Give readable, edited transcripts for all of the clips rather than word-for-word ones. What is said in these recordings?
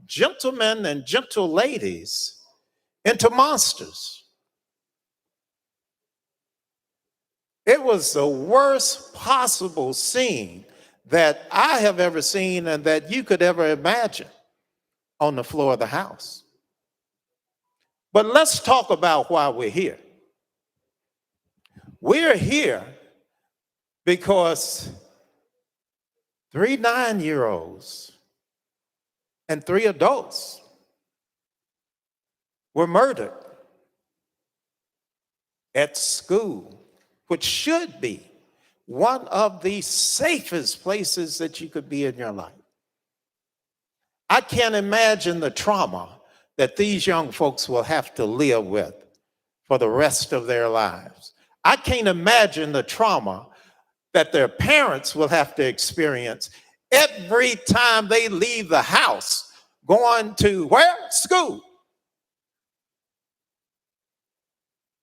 gentlemen and gentle ladies into monsters. It was the worst possible scene that I have ever seen and that you could ever imagine on the floor of the House. But let's talk about why we're here. We're here because 3 9-year-olds and 3 adults were murdered at school, which should be one of the safest places that you could be in your life. I can't imagine the trauma that these young folks will have to live with for the rest of their lives. I can't imagine the trauma that their parents will have to experience every time they leave the house going to where? School.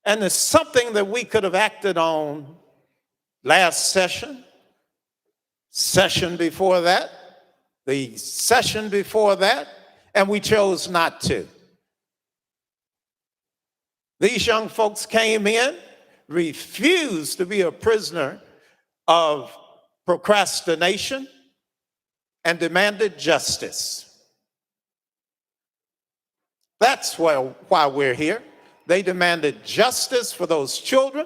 And it's something that we could have acted on last session, session before that, the session before that, and we chose not to. These young folks came in, refused to be a prisoner of procrastination, and demanded justice. That's why we're here. They demanded justice for those children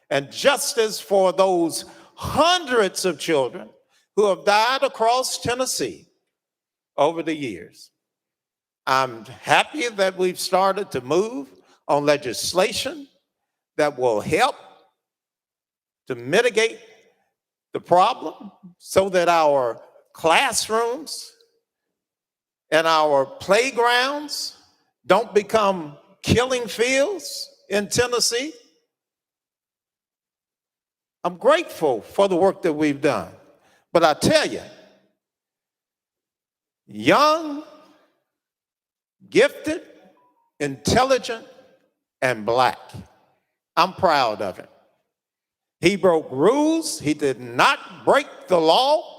and justice for those hundreds of children who have died across Tennessee over the years. I'm happy that we've started to move on legislation that will help to mitigate the problem so that our classrooms and our playgrounds don't become killing fields in Tennessee. I'm grateful for the work that we've done. But I tell you, young, gifted, intelligent, and Black, I'm proud of him. He broke rules. He did not break the law.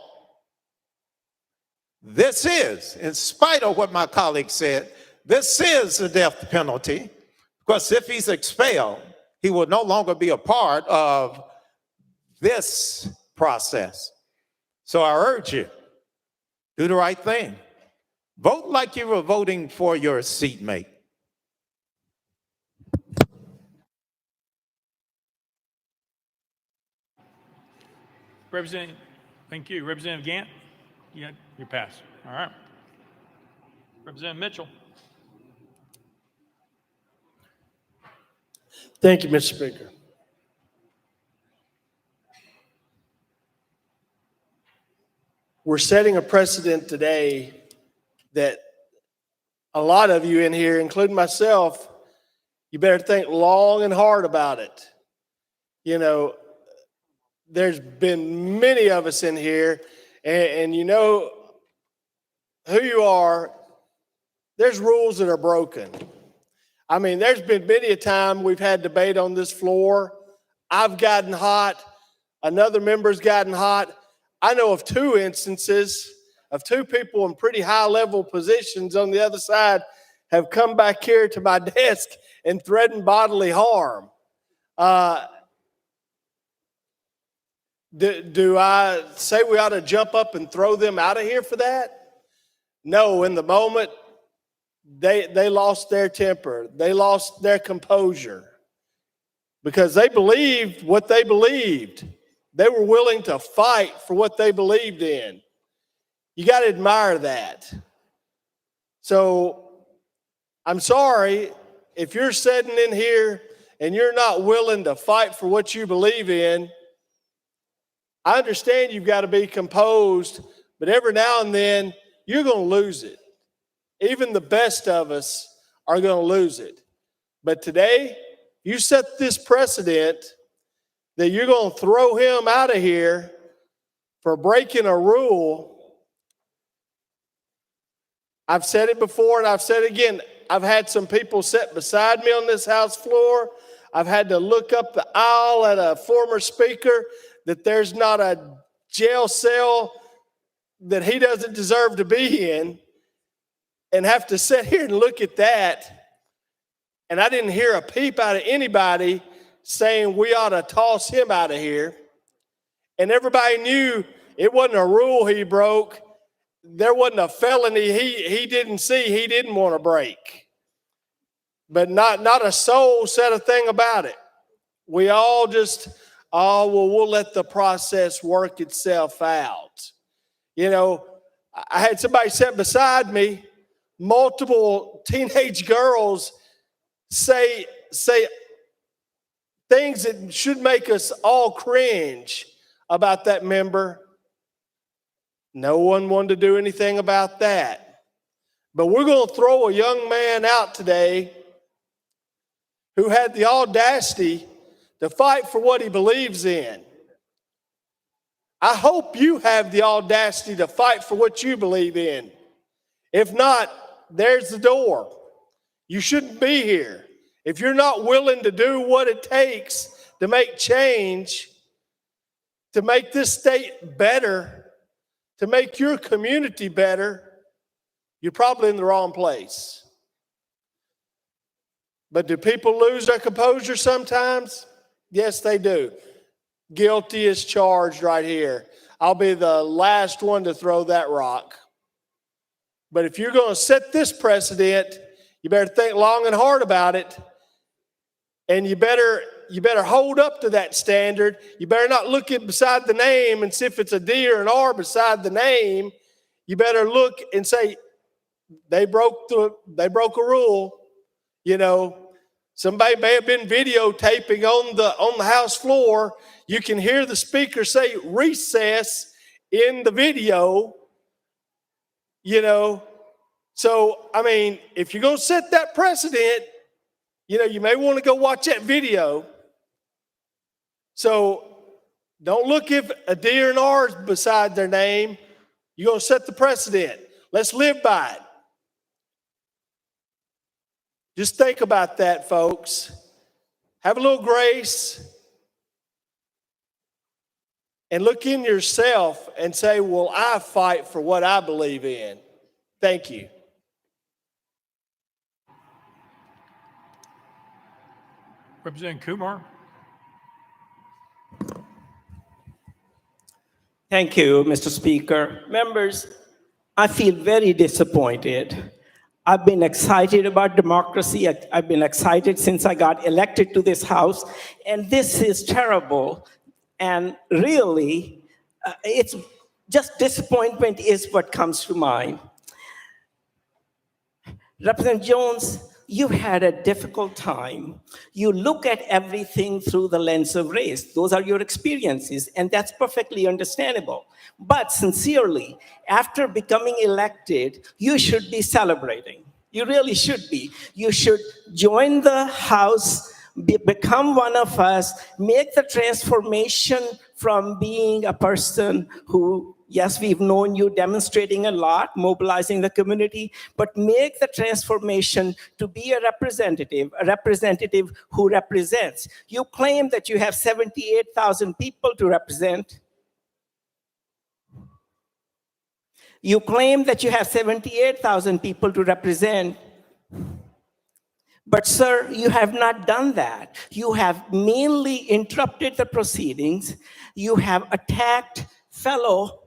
This is, in spite of what my colleague said, this is the death penalty, because if he's expelled, he will no longer be a part of this process. So I urge you, do the right thing. Vote like you were voting for your seatmate. Representative, thank you. Representative Gant, you got your pass. All right. Representative Mitchell. Thank you, Mr. Speaker. We're setting a precedent today that a lot of you in here, including myself, you better think long and hard about it. You know, there's been many of us in here, and you know who you are. There's rules that are broken. I mean, there's been many a time we've had debate on this floor. I've gotten hot. Another member's gotten hot. I know of 2 instances of 2 people in pretty high-level positions on the other side have come back here to my desk and threatened bodily harm. Do I say we ought to jump up and throw them out of here for that? No, in the moment, they lost their temper. They lost their composure because they believed what they believed. They were willing to fight for what they believed in. You got to admire that. So I'm sorry if you're sitting in here and you're not willing to fight for what you believe in. I understand you've got to be composed, but every now and then you're going to lose it. Even the best of us are going to lose it. But today, you set this precedent that you're going to throw him out of here for breaking a rule. I've said it before and I've said it again. I've had some people sit beside me on this House floor. I've had to look up the aisle at a former speaker that there's not a jail cell that he doesn't deserve to be in. and have to sit here and look at that, and I didn't hear a peep out of anybody saying we ought to toss him out of here. And everybody knew it wasn't a rule he broke. There wasn't a felony he didn't see, he didn't want to break. But not a soul said a thing about it. We all just, oh, well, we'll let the process work itself out. You know, I had somebody sit beside me, multiple teenage girls say things that should make us all cringe about that member. No one wanted to do anything about that. But we're going to throw a young man out today who had the audacity to fight for what he believes in. I hope you have the audacity to fight for what you believe in. If not, there's the door. You shouldn't be here. If you're not willing to do what it takes to make change, to make this state better, to make your community better, you're probably in the wrong place. But do people lose their composure sometimes? Yes, they do. Guilty as charged right here. I'll be the last one to throw that rock. But if you're going to set this precedent, you better think long and hard about it. And you better hold up to that standard. You better not look at beside the name and see if it's a D or an R beside the name. You better look and say, they broke a rule. You know, somebody may have been videotaping on the house floor. You can hear the speaker say recess in the video. You know, so I mean, if you're going to set that precedent, you know, you may want to go watch that video. So don't look if a D or an R is beside their name. You're going to set the precedent. Let's live by it. Just think about that, folks. Have a little grace. And look in yourself and say, will I fight for what I believe in? Thank you. Representative Kumar. Thank you, Mr. Speaker. Members, I feel very disappointed. I've been excited about democracy. I've been excited since I got elected to this House, and this is terrible. And really, it's just disappointment is what comes to mind. Representative Jones, you had a difficult time. You look at everything through the lens of race. Those are your experiences, and that's perfectly understandable. But sincerely, after becoming elected, you should be celebrating. You really should be. You should join the House, become one of us, make the transformation from being a person who, yes, we've known you demonstrating a lot, mobilizing the community, but make the transformation to be a representative who represents. You claim that you have 78,000 people to represent. You claim that you have 78,000 people to represent. But sir, you have not done that. You have mainly interrupted the proceedings. You have attacked fellow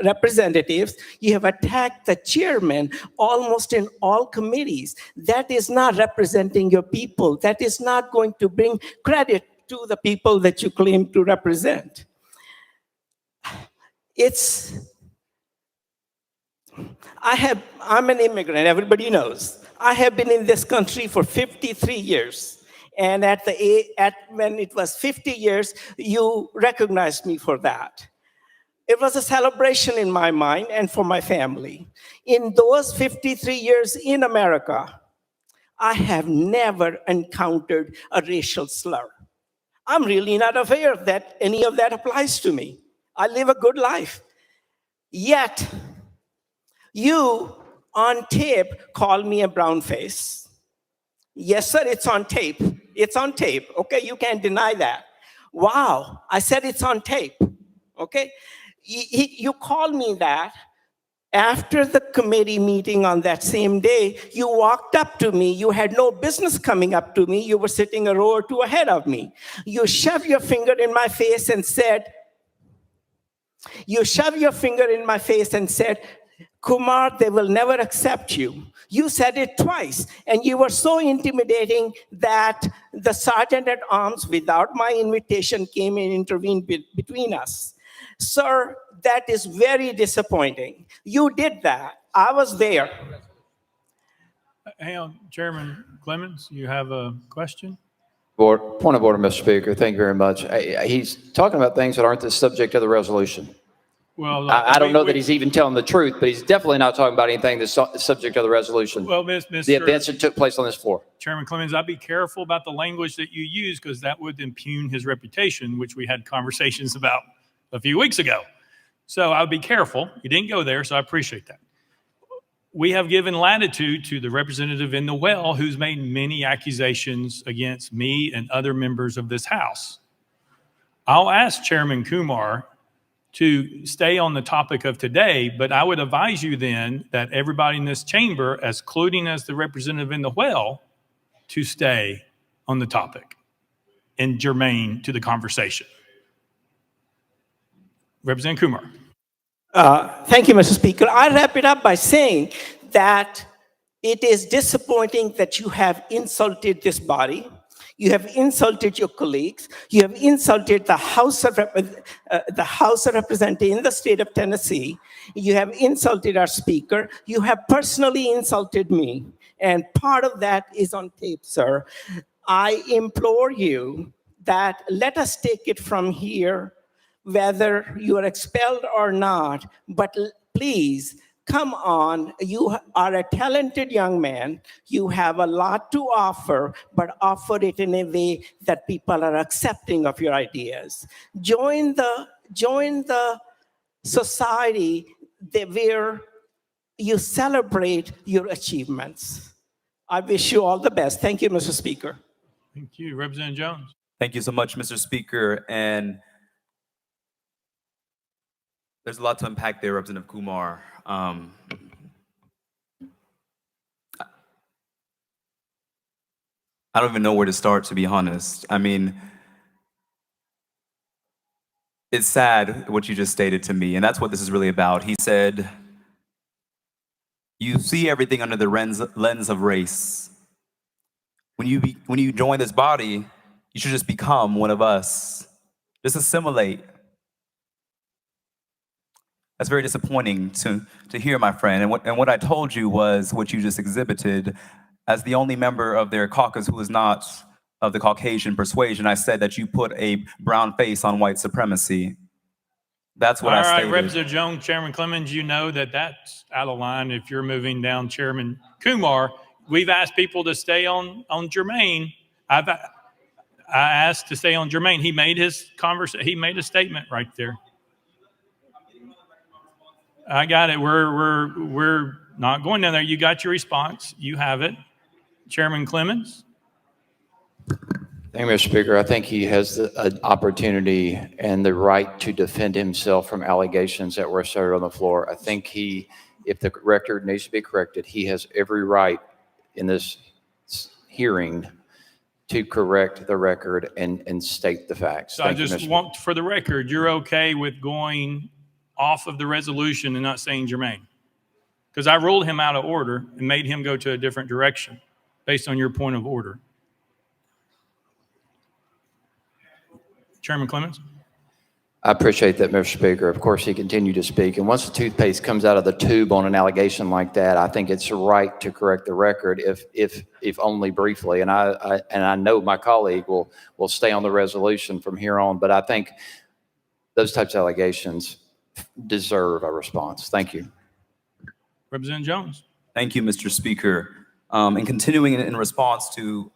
representatives. You have attacked the chairman almost in all committees. That is not representing your people. That is not going to bring credit to the people that you claim to represent. I'm an immigrant, everybody knows. I have been in this country for 53 years. And when it was 50 years, you recognized me for that. It was a celebration in my mind and for my family. In those 53 years in America, I have never encountered a racial slur. I'm really not aware that any of that applies to me. I live a good life. Yet, you on tape call me a brown face. Yes, sir, it's on tape. It's on tape, okay? You can't deny that. Wow, I said it's on tape, okay? You call me that, After the committee meeting on that same day, you walked up to me. You had no business coming up to me. You were sitting a row or two ahead of me. You shoved your finger in my face and said, Kumar, they will never accept you. You said it twice, and you were so intimidating that the sergeant at arms, without my invitation, came and intervened between us. Sir, that is very disappointing. You did that. I was there. Hang on, Chairman Clemens, you have a question? Point of order, Mr. Speaker. Thank you very much. He's talking about things that aren't the subject of the resolution. Well, I don't know that he's even telling the truth, but he's definitely not talking about anything that's subject of the resolution. Well, The Mr. events that took place on this floor. Chairman Clemens, I'd be careful about the language that you use because that would impugn his reputation, which we had conversations about a few weeks ago. So I would be careful. You didn't go there, so I appreciate that. We have given latitude to the representative in the well who's made many accusations against me and other members of this House. I'll ask Chairman Kumar to stay on the topic of today, but I would advise you then that everybody in this chamber, including as the representative in the well, to stay on the topic and germane to the conversation. Representative Kumar. Thank you, Mr. Speaker. I wrap it up by saying that it is disappointing that you have insulted this body. You have insulted your colleagues. You have insulted the House of Representatives in the state of Tennessee. You have insulted our speaker. You have personally insulted me. And part of that is on tape, sir. I implore you that let us take it from here, whether you are expelled or not, but please, come on, you are a talented young man. You have a lot to offer, but offer it in a way that people are accepting of your ideas. Join the society where you celebrate your achievements. I wish you all the best. Thank you, Mr. Speaker. Thank you. Representative Jones. Thank you so much, Mr. Speaker. And there's a lot to unpack there, Representative Kumar. I don't even know where to start, to be honest. I mean, it's sad what you just stated to me, and that's what this is really about. He said, you see everything under the lens of race. When you join this body, you should just become one of us. Just assimilate. That's very disappointing to hear, my friend. And what I told you was what you just exhibited. As the only member of their caucus who is not of the Caucasian persuasion, I said that you put a brown face on white supremacy. That's what I stated. All right, Representative Jones, Chairman Clemens, you know that that's out of line if you're moving down Chairman Kumar. We've asked people to stay on germane. I asked to stay on germane. He made his he made a statement right there. I got it. We're not going down there. You got your response. You have it. Chairman Clemens. Thank you, Mr. Speaker. I think he has an opportunity and the right to defend himself from allegations that were asserted on the floor. I think if the record needs to be corrected, he has every right in this hearing to correct the record and state the facts. So I just want, for the record, you're okay with going off of the resolution and not saying germane? Because I ruled him out of order and made him go to a different direction based on your point of order. Chairman Clemens? I appreciate that, Mr. Speaker. Of course, he continued to speak. And once the toothpaste comes out of the tube on an allegation like that, I think it's right to correct the record, if only briefly. And I know my colleague will stay on the resolution from here on. But I think those types of allegations deserve a response. Thank you. Representative Jones. Thank you, Mr. Speaker. And continuing in response to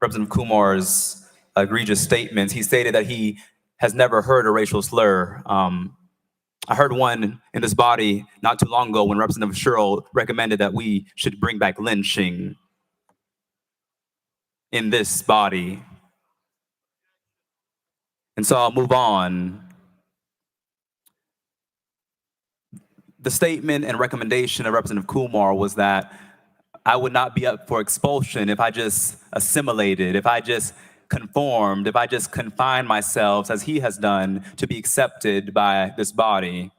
Representative Kumar's egregious statements, he stated that he has never heard a racial slur. I heard one in this body not too long ago when Representative Sherrill recommended that we should bring back lynching in this body. And so I'll move on. the statement and recommendation of Representative Kumar was that I would not be up for expulsion if I just assimilated, if I just conformed, if I just confined myself, as he has done, to be accepted by this body.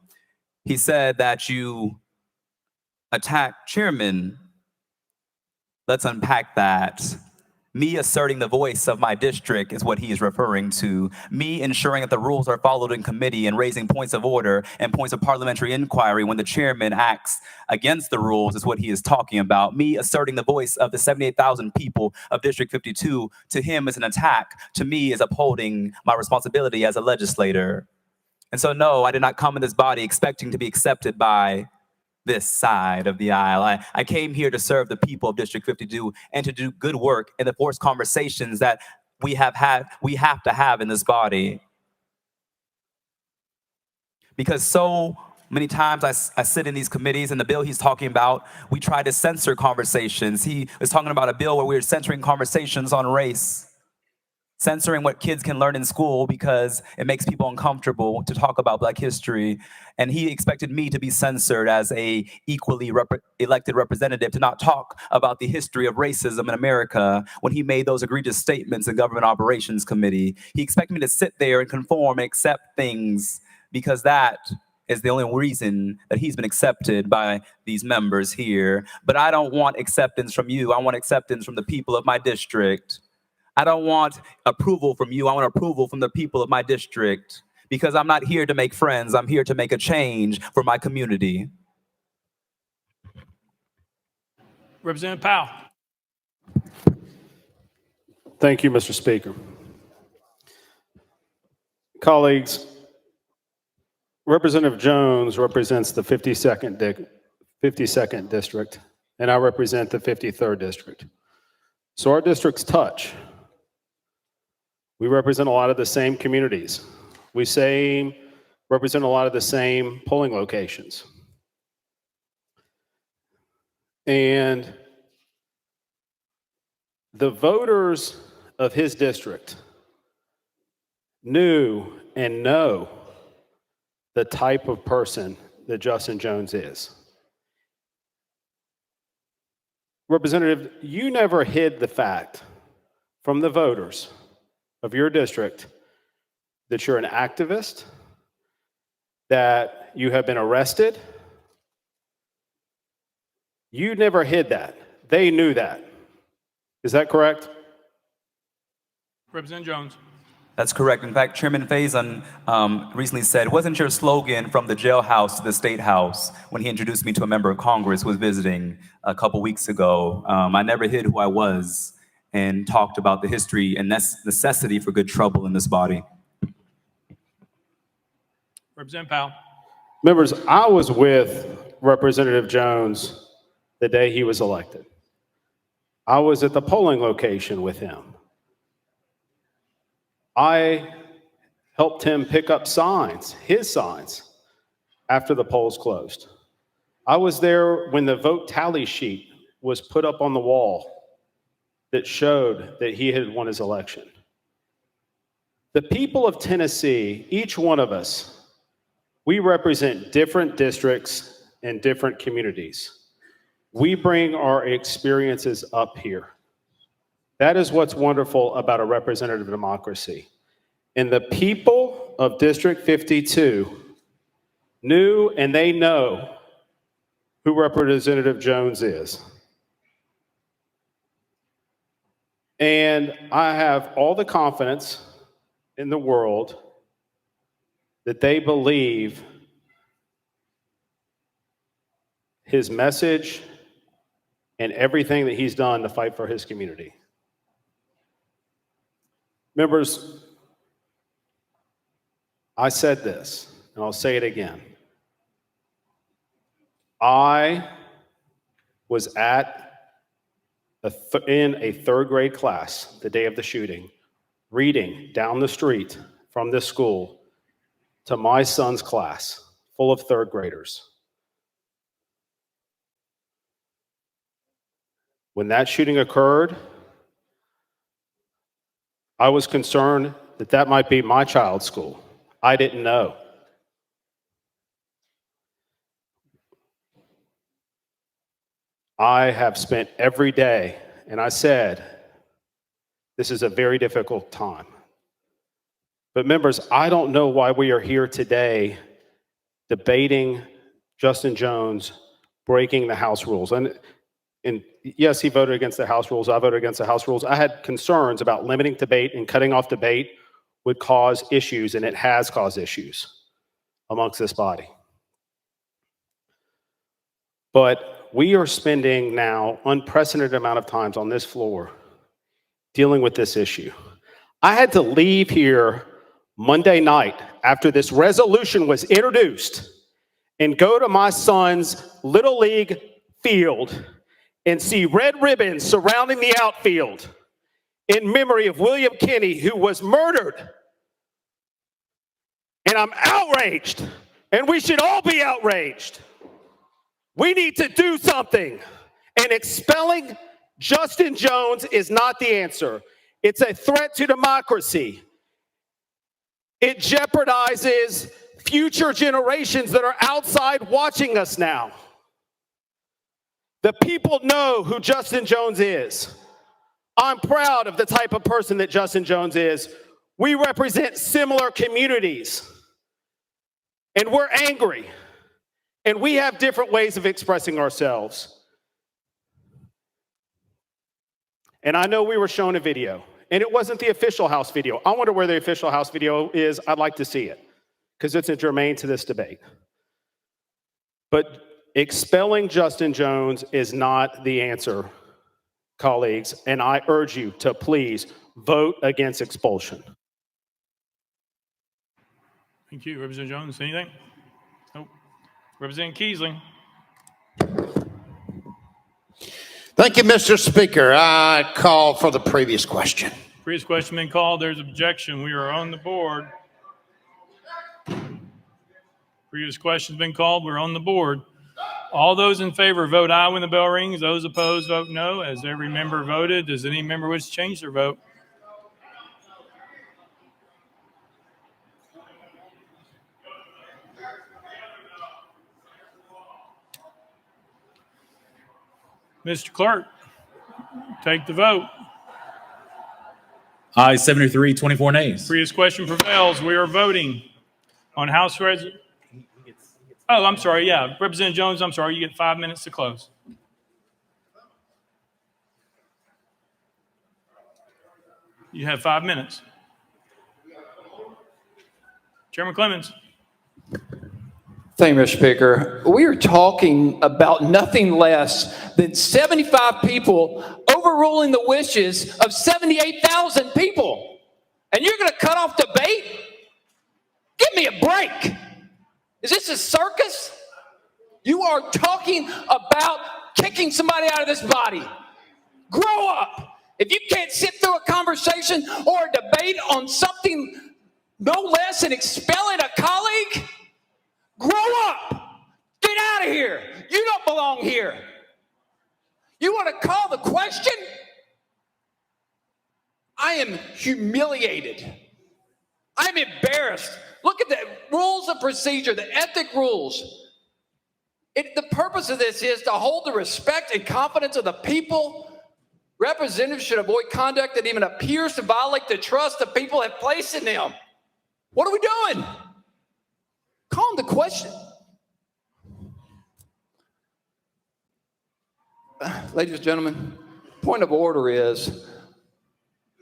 He said that you attack chairman. Let's unpack that. Me asserting the voice of my district is what he is referring to. Me ensuring that the rules are followed in committee and raising points of order and points of parliamentary inquiry when the chairman acts against the rules is what he is talking about. Me asserting the voice of the 78,000 people of District 52 to him is an attack. To me is upholding my responsibility as a legislator. And so no, I did not come in this body expecting to be accepted by this side of the aisle. I came here to serve the people of District 52 and to do good work and to force conversations that we have to have in this body. Because so many times I sit in these committees, and the bill he's talking about, we try to censor conversations. He was talking about a bill where we were censoring conversations on race, censoring what kids can learn in school because it makes people uncomfortable to talk about Black history. And he expected me to be censored as a equally elected representative to not talk about the history of racism in America when he made those egregious statements in Government Operations Committee. He expected me to sit there and conform and accept things because that is the only reason that he's been accepted by these members here. But I don't want acceptance from you. I want acceptance from the people of my district. I don't want approval from you. I want approval from the people of my district, because I'm not here to make friends. I'm here to make a change for my community. Representative Powell. Thank you, Mr. Speaker. Colleagues, Representative Jones represents the 52nd district, and I represent the 53rd district. So our districts touch. We represent a lot of the same communities. We represent a lot of the same polling locations. And the voters of his district knew and know the type of person that Justin Jones is. Representative, you never hid the fact from the voters of your district that you're an activist, that you have been arrested. You never hid that. They knew that. Is that correct? Representative Jones. That's correct. In fact, Chairman Faison recently said, wasn't your slogan from the jailhouse to the State House when he introduced me to a member of Congress who was visiting a couple weeks ago? I never hid who I was and talked about the history and necessity for good trouble in this body. Representative Powell. Members, I was with Representative Jones the day he was elected. I was at the polling location with him. I helped him pick up signs, his signs, after the polls closed. I was there when the vote tally sheet was put up on the wall that showed that he had won his election. The people of Tennessee, each one of us, we represent different districts and different communities. We bring our experiences up here. That is what's wonderful about a representative democracy. And the people of District 52 knew and they know who Representative Jones is. And I have all the confidence in the world that they believe his message and everything that he's done to fight for his community. Members, I said this, and I'll say it again. I was in a third grade class the day of the shooting, reading down the street from this school to my son's class, full of third graders. When that shooting occurred, I was concerned that that might be my child's school. I didn't know. I have spent every day, and I said, this is a very difficult time. But members, I don't know why we are here today debating Justin Jones breaking the House rules. And yes, he voted against the House rules. I voted against the House rules. I had concerns about limiting debate and cutting off debate would cause issues, and it has caused issues amongst this body. But we are spending now unprecedented amount of times on this floor dealing with this issue. I had to leave here Monday night after this resolution was introduced and go to my son's Little League field and see red ribbons surrounding the outfield in memory of William Kinney, who was murdered. And I'm outraged, and we should all be outraged. We need to do something, and expelling Justin Jones is not the answer. It's a threat to democracy. It jeopardizes future generations that are outside watching us now. The people know who Justin Jones is. I'm proud of the type of person that Justin Jones is. We represent similar communities, and we're angry, and we have different ways of expressing ourselves. And I know we were shown a video, and it wasn't the official House video. I wonder where the official House video is. I'd like to see it, because it's germane to this debate. But expelling Justin Jones is not the answer, colleagues, and I urge you to please vote against expulsion. Thank you. Representative Jones, anything? Nope. Representative Keisling. Thank you, Mr. Speaker. I call for the previous question. Previous question been called. There's objection. We are on the board. Previous question's been called. We're on the board. All those in favor vote aye when the bell rings. Those opposed vote no. As every member voted, does any member wish to change their vote? Mr. Clerk, take the vote. Aye, 73, 24 nays. Previous question prevails. We are voting on House Resolution. Oh, I'm sorry. Yeah, Representative Jones, I'm sorry. You get 5 minutes to close. You have 5 minutes. Chairman Clemens. Thank you, Mr. Speaker. We are talking about nothing less than 75 people overruling the wishes of 78,000 people. And you're going to cut off debate? Give me a break. Is this a circus? You are talking about kicking somebody out of this body. Grow up. If you can't sit through a conversation or a debate on something no less than expelling a colleague, grow up. Get out of here. You don't belong here. You want to call the question? I am humiliated. I'm embarrassed. Look at the rules of procedure, the ethic rules. The purpose of this is to hold the respect and confidence of the people. Representatives should avoid conduct that even appears to violate the trust the people have placed in them. What are we doing? Call them the question. Ladies and gentlemen, point of order is,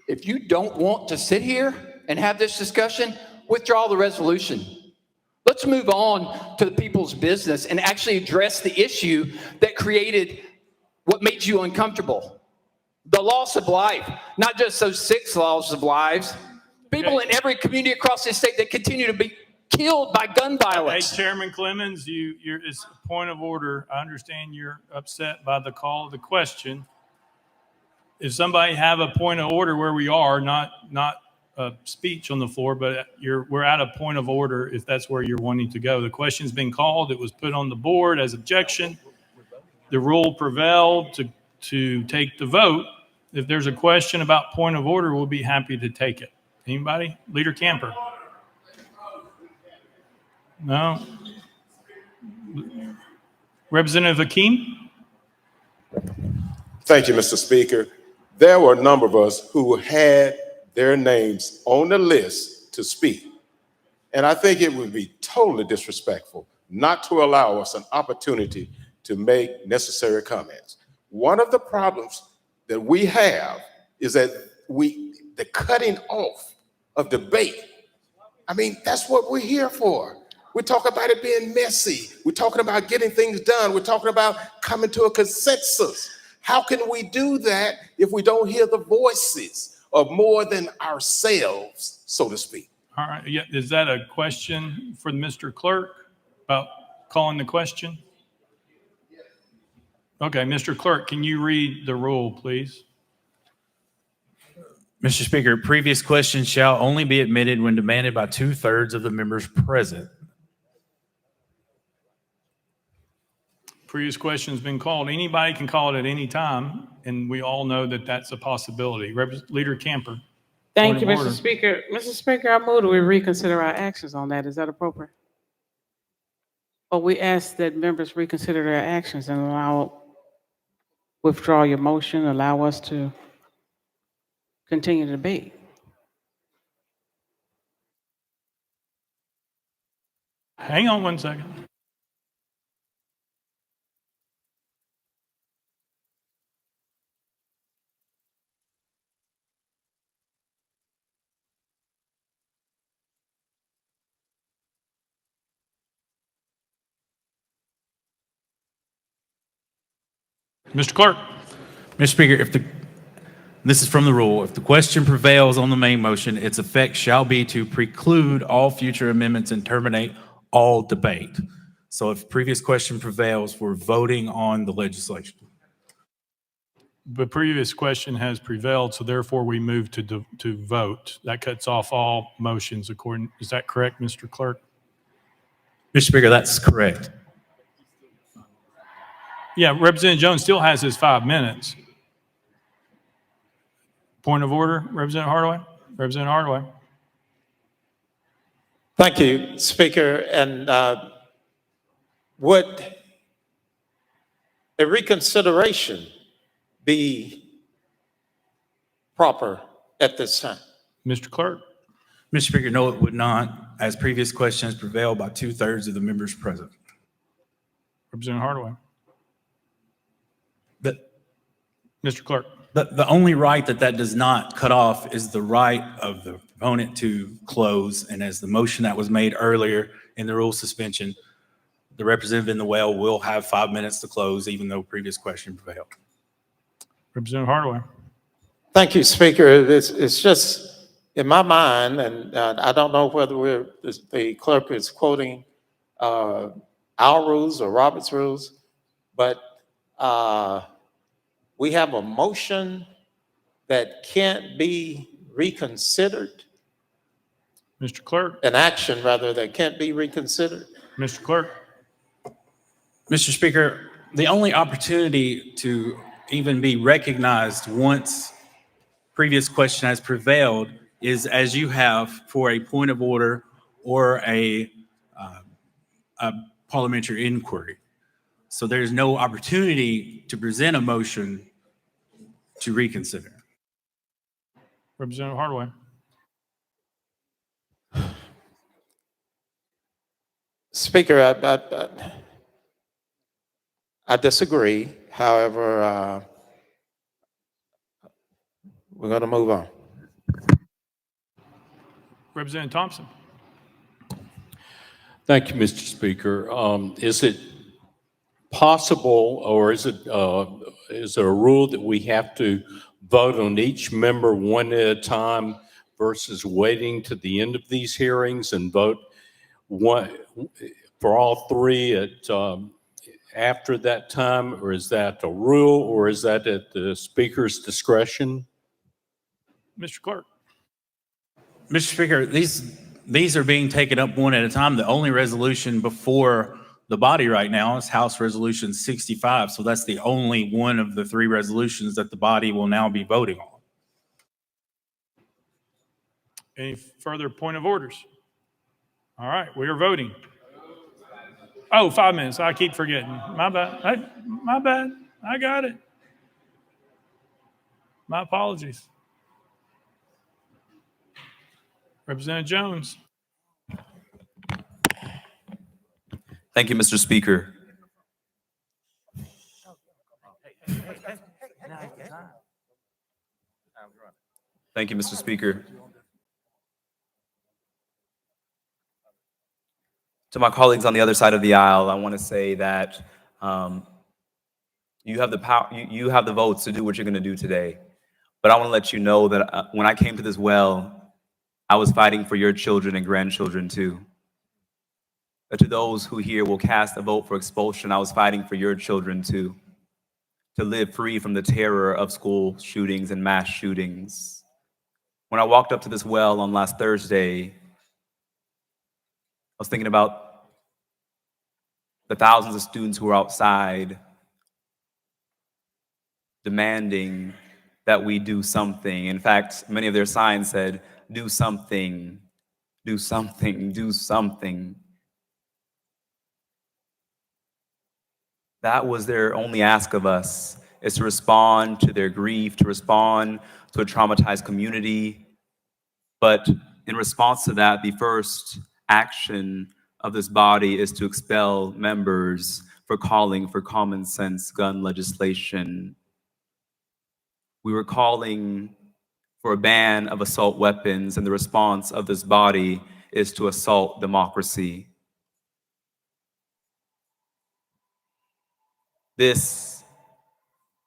if you don't want to sit here and have this discussion, withdraw the resolution. Let's move on to the people's business and actually address the issue that created what made you uncomfortable. The loss of life, not just those 6 losses of lives. People in every community across this state that continue to be killed by gun violence. Hey, Chairman Clemens, it's a point of order. I understand you're upset by the call of the question. If somebody have a point of order where we are, not a speech on the floor, but we're at a point of order if that's where you're wanting to go. The question's been called. It was put on the board as objection. The rule prevailed to take the vote. If there's a question about point of order, we'll be happy to take it. Anybody? Leader Camper? No? Representative Hakeem? Thank you, Mr. Speaker. There were a number of us who had their names on the list to speak. And I think it would be totally disrespectful not to allow us an opportunity to make necessary comments. One of the problems that we have is that the cutting off of debate. I mean, that's what we're here for. We talk about it being messy. We're talking about getting things done. We're talking about coming to a consensus. How can we do that if we don't hear the voices of more than ourselves, so to speak? All right. Yeah. Is that a question for Mr. Clerk about calling the question? Okay, Mr. Clerk, can you read the rule, please? Mr. Speaker, previous questions shall only be admitted when demanded by 2/3 of the members present. Previous question's been called. Anybody can call it at any time, and we all know that that's a possibility. Leader Camper. Thank you, Point of Mr. order. Speaker. Mr. Speaker, I move that we reconsider our actions on that. Is that appropriate? Or we ask that members reconsider their actions and withdraw your motion, allow us to continue the debate. Hang on one second. Mr. Clerk. Mr. Speaker, this is from the rule. If the question prevails on the main motion, its effect shall be to preclude all future amendments and terminate all debate. So if previous question prevails, we're voting on the legislation. The previous question has prevailed, so therefore we move to vote. That cuts off all motions is that correct, Mr. Clerk? Mr. Speaker, that's correct. Yeah, Representative Jones still has his 5 minutes. Point of order, Representative Hardaway? Representative Hardaway. Thank you, Speaker. And would a reconsideration be proper at this time? Mr. Clerk. Mr. Speaker, no, it would not, as previous questions prevailed by 2/3 of the members present. Representative Hardaway. Mr. Clerk. The only right that does not cut off is the right of the opponent to close. And as the motion that was made earlier in the rule suspension, the representative in the well will have 5 minutes to close, even though previous question prevailed. Representative Hardaway. Thank you, Speaker. It's just in my mind, and I don't know whether the clerk is quoting our rules or Robert's rules, but we have a motion that can't be reconsidered. Mr. Clerk. An action, rather, that can't be reconsidered. Mr. Clerk. Mr. Speaker, the only opportunity to even be recognized once previous question has prevailed is as you have for a point of order or a parliamentary inquiry. So there's no opportunity to present a motion to reconsider. Representative Hardaway. Speaker, I disagree. However, we're going to move on. Representative Thompson. Thank you, Mr. Speaker. Is it possible, or is there a rule that we have to vote on each member one at a time versus waiting to the end of these hearings and vote one for all three at after that time, or is that a rule, or is that at the speaker's discretion? Mr. Clerk. Mr. Speaker, these are being taken up one at a time. The only resolution before the body right now is House Resolution 65. So that's the only one of the three resolutions that the body will now be voting on. Any further point of orders? All right, we are voting. Oh, 5 minutes. I keep forgetting. My bad. My bad. I got it. My apologies. Representative Jones. Thank you, Mr. Speaker. Thank you, Mr. Speaker. To my colleagues on the other side of the aisle, I want to say that you have the power, you have the votes to do what you're going to do today. But I want to let you know that when I came to this well, I was fighting for your children and grandchildren too. But to those who here will cast a vote for expulsion, I was fighting for your children too, to live free from the terror of school shootings and mass shootings. When I walked up to this well on last Thursday, I was thinking about the thousands of students who were outside demanding that we do something. In fact, many of their signs said, do something, do something, do something. That was their only ask of us, is to respond to their grief, to respond to a traumatized community. But in response to that, the first action of this body is to expel members for calling for common sense gun legislation. We were calling for a ban of assault weapons, and the response of this body is to assault democracy. This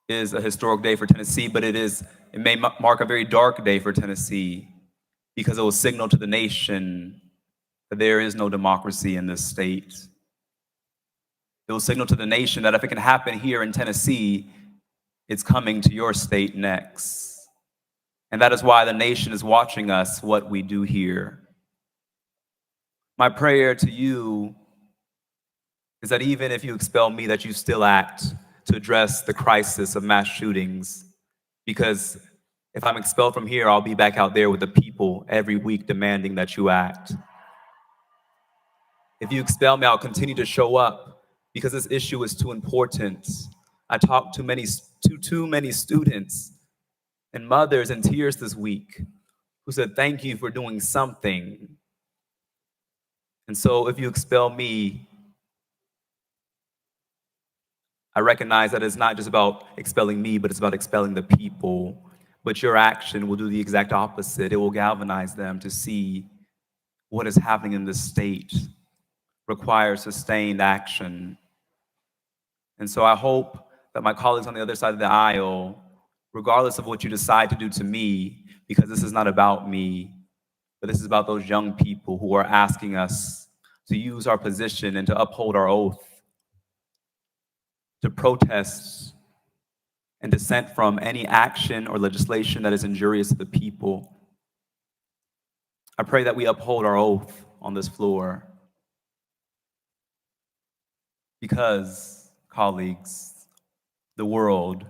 is a historic day for Tennessee, but it may mark a very dark day for Tennessee, because it will signal to the nation that there is no democracy in this state. It will signal to the nation that if it can happen here in Tennessee, it's coming to your state next. And that is why the nation is watching us, what we do here. My prayer to you is that even if you expel me, that you still act to address the crisis of mass shootings. Because if I'm expelled from here, I'll be back out there with the people every week demanding that you act. If you expel me, I'll continue to show up because this issue is too important. I talked to too many students and mothers in tears this week who said, thank you for doing something. And so if you expel me, I recognize that it's not just about expelling me, but it's about expelling the people. But your action will do the exact opposite. It will galvanize them to see what is happening in this state requires sustained action. And so I hope that my colleagues on the other side of the aisle, regardless of what you decide to do to me, because this is not about me, but this is about those young people who are asking us to use our position and to uphold our oath, to protest and dissent from any action or legislation that is injurious to the people. I pray that we uphold our oath on this floor because, colleagues, the world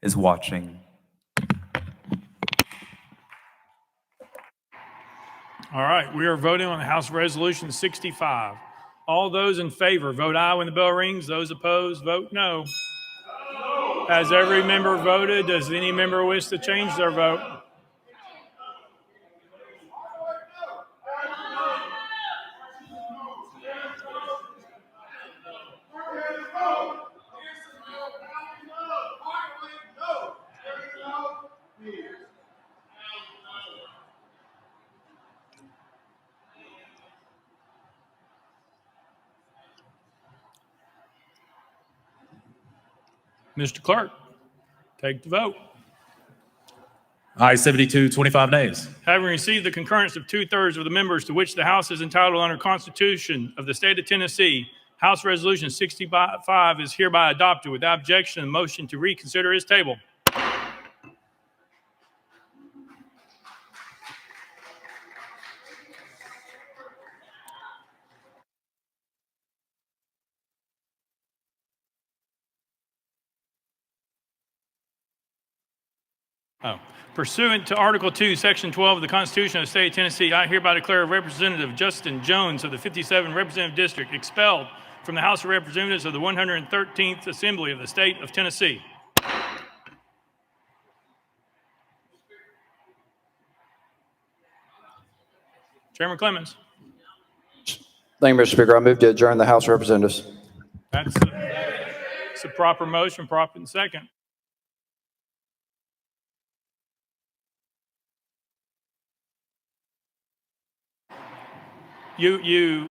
is watching. All right, we are voting on House Resolution 65. All those in favor, vote aye when the bell rings. Those opposed, vote no. Has every member voted? Does any member wish to change their vote? Mr. Clerk, take the vote. Aye, 72, 25 nays. Having received the concurrence of 2/3 of the members to which the House is entitled under Constitution of the State of Tennessee, House Resolution 65 is hereby adopted. Without objection, the motion to reconsider is tabled. Pursuant to Article 2, Section 12 of the Constitution of the State of Tennessee, I hereby declare Representative Justin Jones of the 57th Representative District expelled from the House of Representatives of the 113th Assembly of the State of Tennessee. Chairman Clemens. Thank you, Mr. Speaker. I move to adjourn the House of Representatives. It's a proper motion, proper and second. You